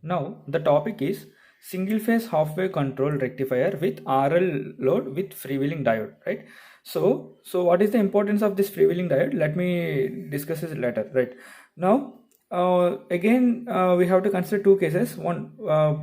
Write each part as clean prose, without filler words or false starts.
Now the topic is single phase half wave control rectifier with RL load with freewheeling diode, right? So what is the importance of this freewheeling diode? Let me discuss this later, right? Now again we have to consider two cases: one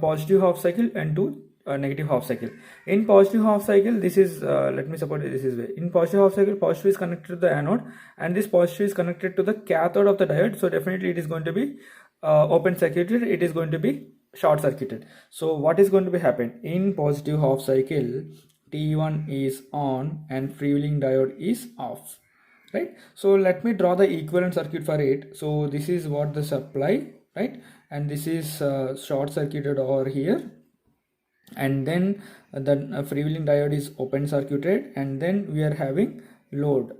positive half cycle and two negative half cycle. In positive half cycle, this is let me suppose this is way. In positive half cycle, positive is connected to the anode and this positive is connected to the cathode of the diode, so definitely it is going to be open circuited, it is going to be short circuited. So what is going to be happen in positive half cycle? T1 is on and freewheeling diode is off, right? So let me draw the equivalent circuit for it. So this is what the supply, right? And this is short circuited over here, and then the freewheeling diode is open circuited, and then we are having load,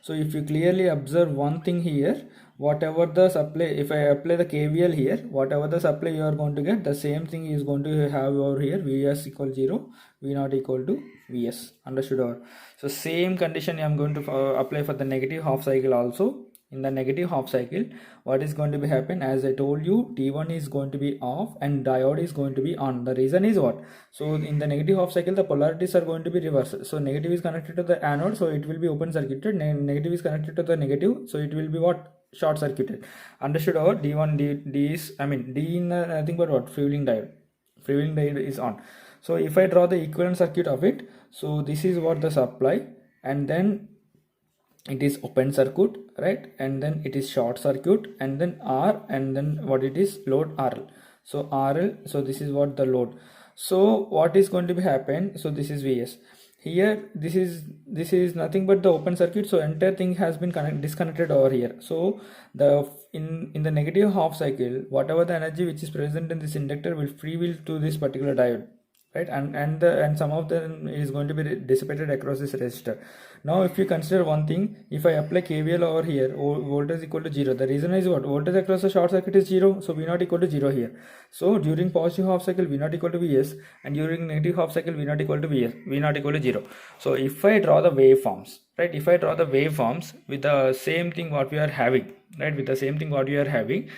so if you clearly observe one thing here, whatever the supply, if I apply the KVL here, whatever the supply you are going to get, the same thing is going to have over here. Vs equal 0, V not equal to Vs. Understood? Or so same condition I am going to apply for the negative half cycle also. In the negative half cycle, what is going to be happen? As I told you, T1 is going to be off and diode is going to be on. The reason is what? So in the negative half cycle, the polarities are going to be reversed. So negative is connected to the anode, so it will be open circuited. Negative is connected to the negative, so it will be what? Short circuited. Understood? Or D1 D is, I mean D in nothing but what? Freewheeling diode. Freewheeling diode is on. So if I draw the equivalent circuit of it, so this is what the supply, and then it is open circuit, right? And then it is short circuit, and then R, and then what it is? Load RL. So RL, so this is what the load. So what is going to be happen? So this is Vs. Here this is nothing but the open circuit, so entire thing has been disconnected over here. So the in the negative half cycle, whatever the energy which is present in this inductor will freewheel to this particular diode, right? And some of them is going to be dissipated across this resistor. Now if you consider one thing, if I apply KVL over here, voltage equal to 0. The reason is what? Voltage across the short circuit is 0, so V not equal to 0 here. So during positive half cycle, V not equal to Vs, and during negative half cycle, V not equal to Vs, V not equal to 0. So if I draw the waveforms, right? If I draw the waveforms with the same thing what we are having, right? With the same thing what we are having,